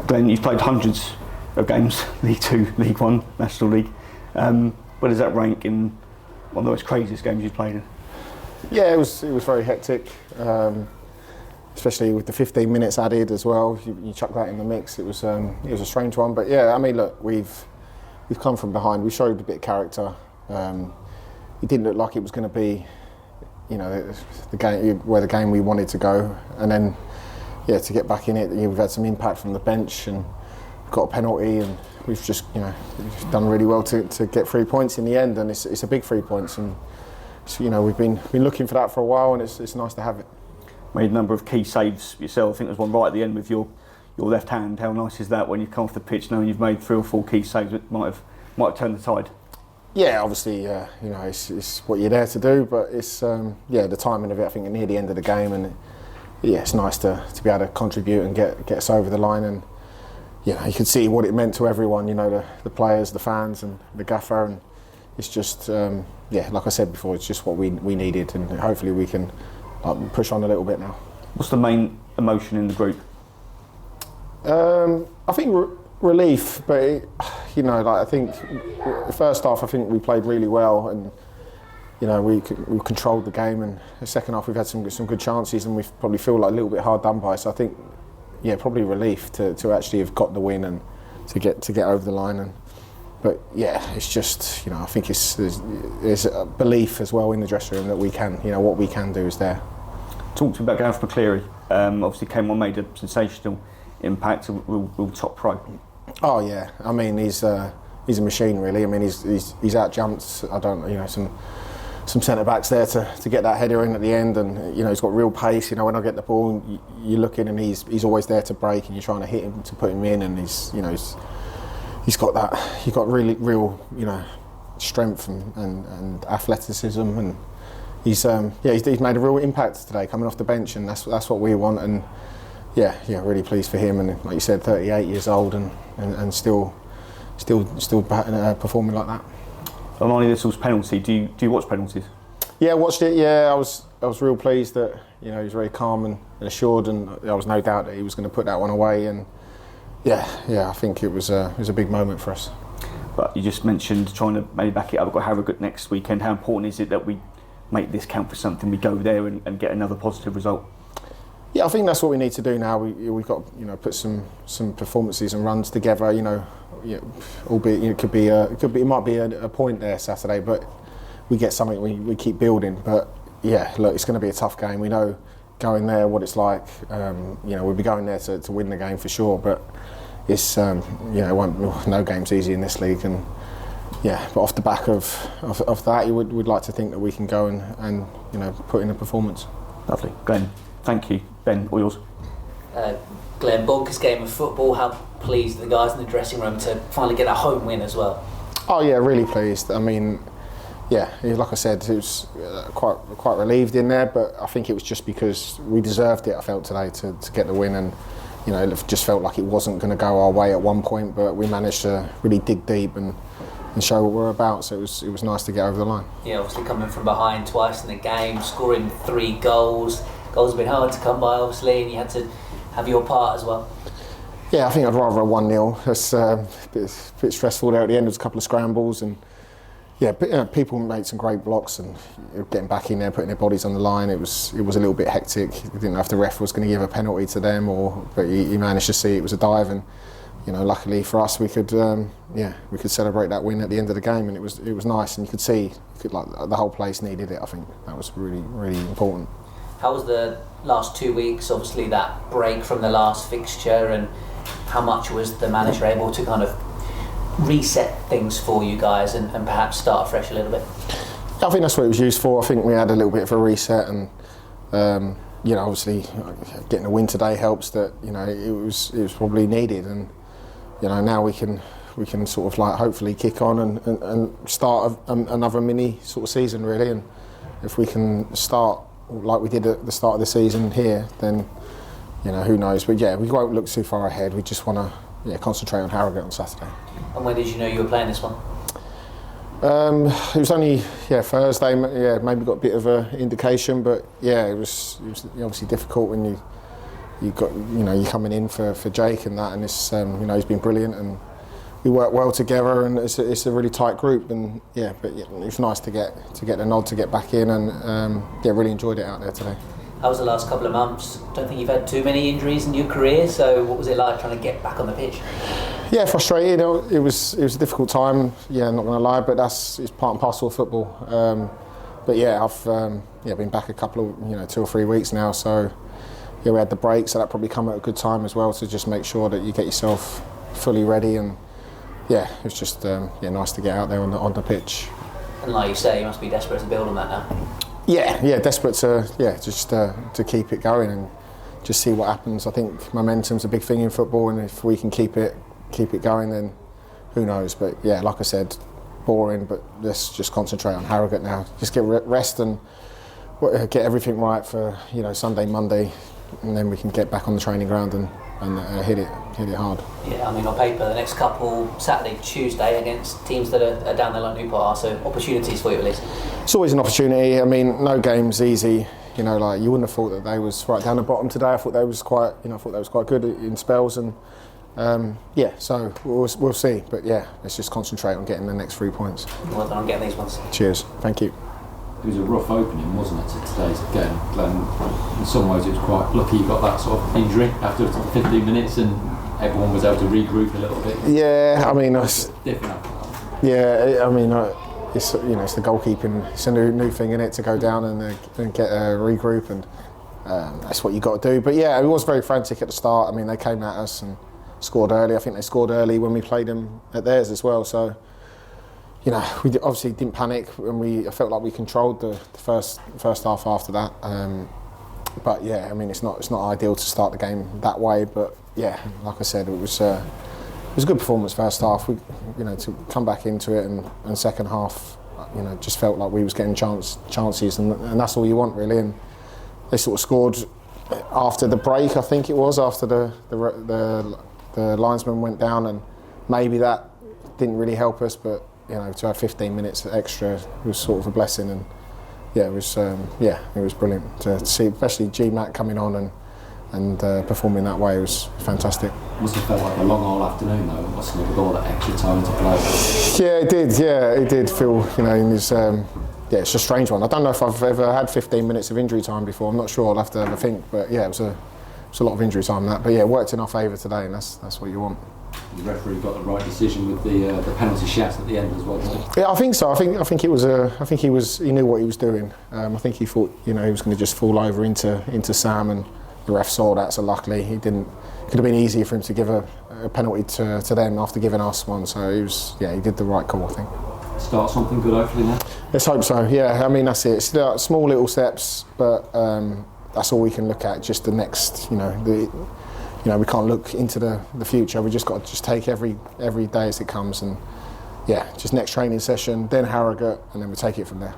Glenn, you've played hundreds of games, League Two, League One, National League. Where does that rank in one of the most craziest games you've played in? Yeah, it was very hectic, especially with the 15 minutes added as well. You chuck that in the mix. It was a strange one, but yeah, I mean, look, we've come from behind. We showed a bit of character. It didn't look like it was going to be, the game we wanted to go, and then to get back in it, we've had some impact from the bench and got a penalty, and we've just we've done really well to get 3 points in the end, and it's a big 3 points, and so, we've been looking for that for a while, and it's nice to have it. Made a number of key saves yourself. I think there's one right at the end with your left hand. How nice is that when you come off the pitch knowing you've made 3 or 4 key saves that might have turned the tide? Yeah, obviously, it's what you're there to do, but it's the timing of it. I think near the end of the game, and it's nice to be able to contribute and get us over the line, and you could see what it meant to everyone. The players, the fans, and the gaffer, and it's just like I said before, it's just what we needed, and hopefully we can push on a little bit now. What's the main emotion in the group? I think relief, but I think the first half I think we played really well, and we controlled the game, and the second half we've had some good chances, and we probably feel like a little bit hard done by. So I think probably relief to actually have got the win and to get over the line, but it's just I think there's a belief as well in the dressing room that we can what we can do is there. Talk to me about G McCclary. Obviously came on, made a sensational impact, real top pro. Oh yeah, I mean he's a machine really. I mean he's out jumped. I don't some centre backs there to get that header in at the end, and he's got real pace. When I get the ball, you look in and he's always there to break, and you're trying to hit him to put him in, and he's got that. He's got really real strength and athleticism, and he's made a real impact today coming off the bench, and that's what we want, and really pleased for him, and like you said, 38 years old and still performing like that. Armani Little's penalty. Do you watch penalties? Yeah, I watched it. Yeah, I was real pleased that he was very calm and assured, and there was no doubt that he was going to put that one away. And I think it was a big moment for us. But you just mentioned trying to maybe back it up. We've got Harrogate next weekend. How important is it that we make this count for something? We go there and get another positive result. Yeah, I think that's what we need to do now. We've got put some performances and runs together. Albeit it might be a point there Saturday, but we get something. We keep building. But look, it's going to be a tough game. We know going there what it's like. We'll be going there to win the game for sure. But it's no game's easy in this league, and but off the back of that, we'd like to think that we can go and put in a performance. Lovely, Glenn. Thank you, Ben. All yours. Glenn, bonkers game of football. How pleased are the guys in the dressing room to finally get a home win as well? Oh yeah, really pleased. I mean, like I said, it was quite relieved in there, but I think it was just because we deserved it. I felt today to get the win, and it just felt like it wasn't going to go our way at one point, but we managed to really dig deep and show what we're about. So it was nice to get over the line. Yeah, obviously coming from behind twice in the game, scoring 3 goals. Goals have been hard to come by, obviously, and you had to have your part as well. Yeah, I think I'd rather a 1-0. It's a bit stressful there at the end. There was a couple of scrambles, and people made some great blocks, and getting back in there, putting their bodies on the line. It was a little bit hectic. We didn't know if the ref was going to give a penalty to them, but he managed to see it was a dive, and luckily for us, we could celebrate that win at the end of the game, and it was nice, and you could see the whole place needed it. I think that was really, really important. How was the last 2 weeks? Obviously, that break from the last fixture, and how much was the manager able to kind of reset things for you guys and perhaps start fresh a little bit? I think that's what it was used for. I think we had a little bit of a reset, and obviously getting a win today helps. That it was probably needed, and now we can sort of hopefully kick on and start another mini sort of season really. And if we can start like we did at the start of the season here, then who knows. But we won't look too far ahead. We just want to concentrate on Harrogate on Saturday. And when did you know you were playing this one? It was only Thursday. Maybe got a bit of an indication, but it was obviously difficult when you're coming in for Jake and that, and it's he's been brilliant, and we work well together, and it's a really tight group, and but it's nice to get the nod to get back in, and really enjoyed it out there today. How was the last couple of months? Don't think you've had too many injuries in your career, so what was it like trying to get back on the pitch? Yeah, frustrated. It was a difficult time. Yeah, not going to lie, but it's part and parcel of football. But yeah, I've been back a couple of 2 or 3 weeks now, so we had the break, so that probably come at a good time as well to just make sure that you get yourself fully ready, and it was just nice to get out there on the pitch. And like you say, you must be desperate to build on that now. Yeah, desperate to keep it going and just see what happens. I think momentum's a big thing in football, and if we can keep it going, then who knows. But yeah, like I said, boring, but let's just concentrate on Harrogate now. Just get rest and get everything right for Sunday, Monday, and then we can get back on the training ground and hit it hard. Yeah, I mean, on paper, the next couple, Saturday, Tuesday, against teams that are down there like Newport are, so opportunities for you at least. It's always an opportunity. I mean, no game's easy. Like you wouldn't have thought that they was right down the bottom today. I thought they was quite good in spells, and so we'll see. But yeah, let's just concentrate on getting the next 3 points. Well done on getting these ones. Cheers. Thank you. It was a rough opening, wasn't it, to today's game? In some ways, it was quite lucky you got that sort of injury after 15 minutes, and everyone was able to regroup a little bit. Yeah, I mean, it's different. Yeah, I mean, it's it's the goalkeeping. It's a new thing in it to go down and get a regroup, and that's what you got to do. But yeah, it was very frantic at the start. I mean, they came at us and scored early. I think they scored early when we played them at theirs as well. So. We obviously didn't panic, and I felt like we controlled the first half after that. But yeah, I mean, it's not ideal to start the game that way. But yeah, like I said, it was a good performance first half. We, to come back into it, and second half, just felt like we was getting chances, and that's all you want really. And they sort of scored after the break, I think it was, after the linesman went down, and maybe that didn't really help us, but. To have 15 minutes extra was sort of a blessing, and it was brilliant to see, especially G Mac coming on and performing that way. It was fantastic. Must have felt like a long whole afternoon though, mustn't it, with all that extra time to play? Yeah, it did. Yeah, it did feel. It's a strange one. I don't know if I've ever had 15 minutes of injury time before. I'm not sure. I'll have to have a think. But yeah, it was a lot of injury time that. But yeah, it worked in our favour today, and that's what you want. The referee got the right decision with the penalty shout at the end as well, didn't he? Yeah, I think so. I think it was. He knew what he was doing. I think he thought he was going to just fall over into Sam, and the ref saw that. So luckily he didn't. It could have been easier for him to give a penalty to them after giving us one. So he did the right call, I think. Start something good hopefully now. Let's hope so. Yeah, I mean that's it. It's small little steps, but that's all we can look at. Just the next, we can't look into the future. We just got to take every day as it comes, and just next training session, then Harrogate, and then we take it from there.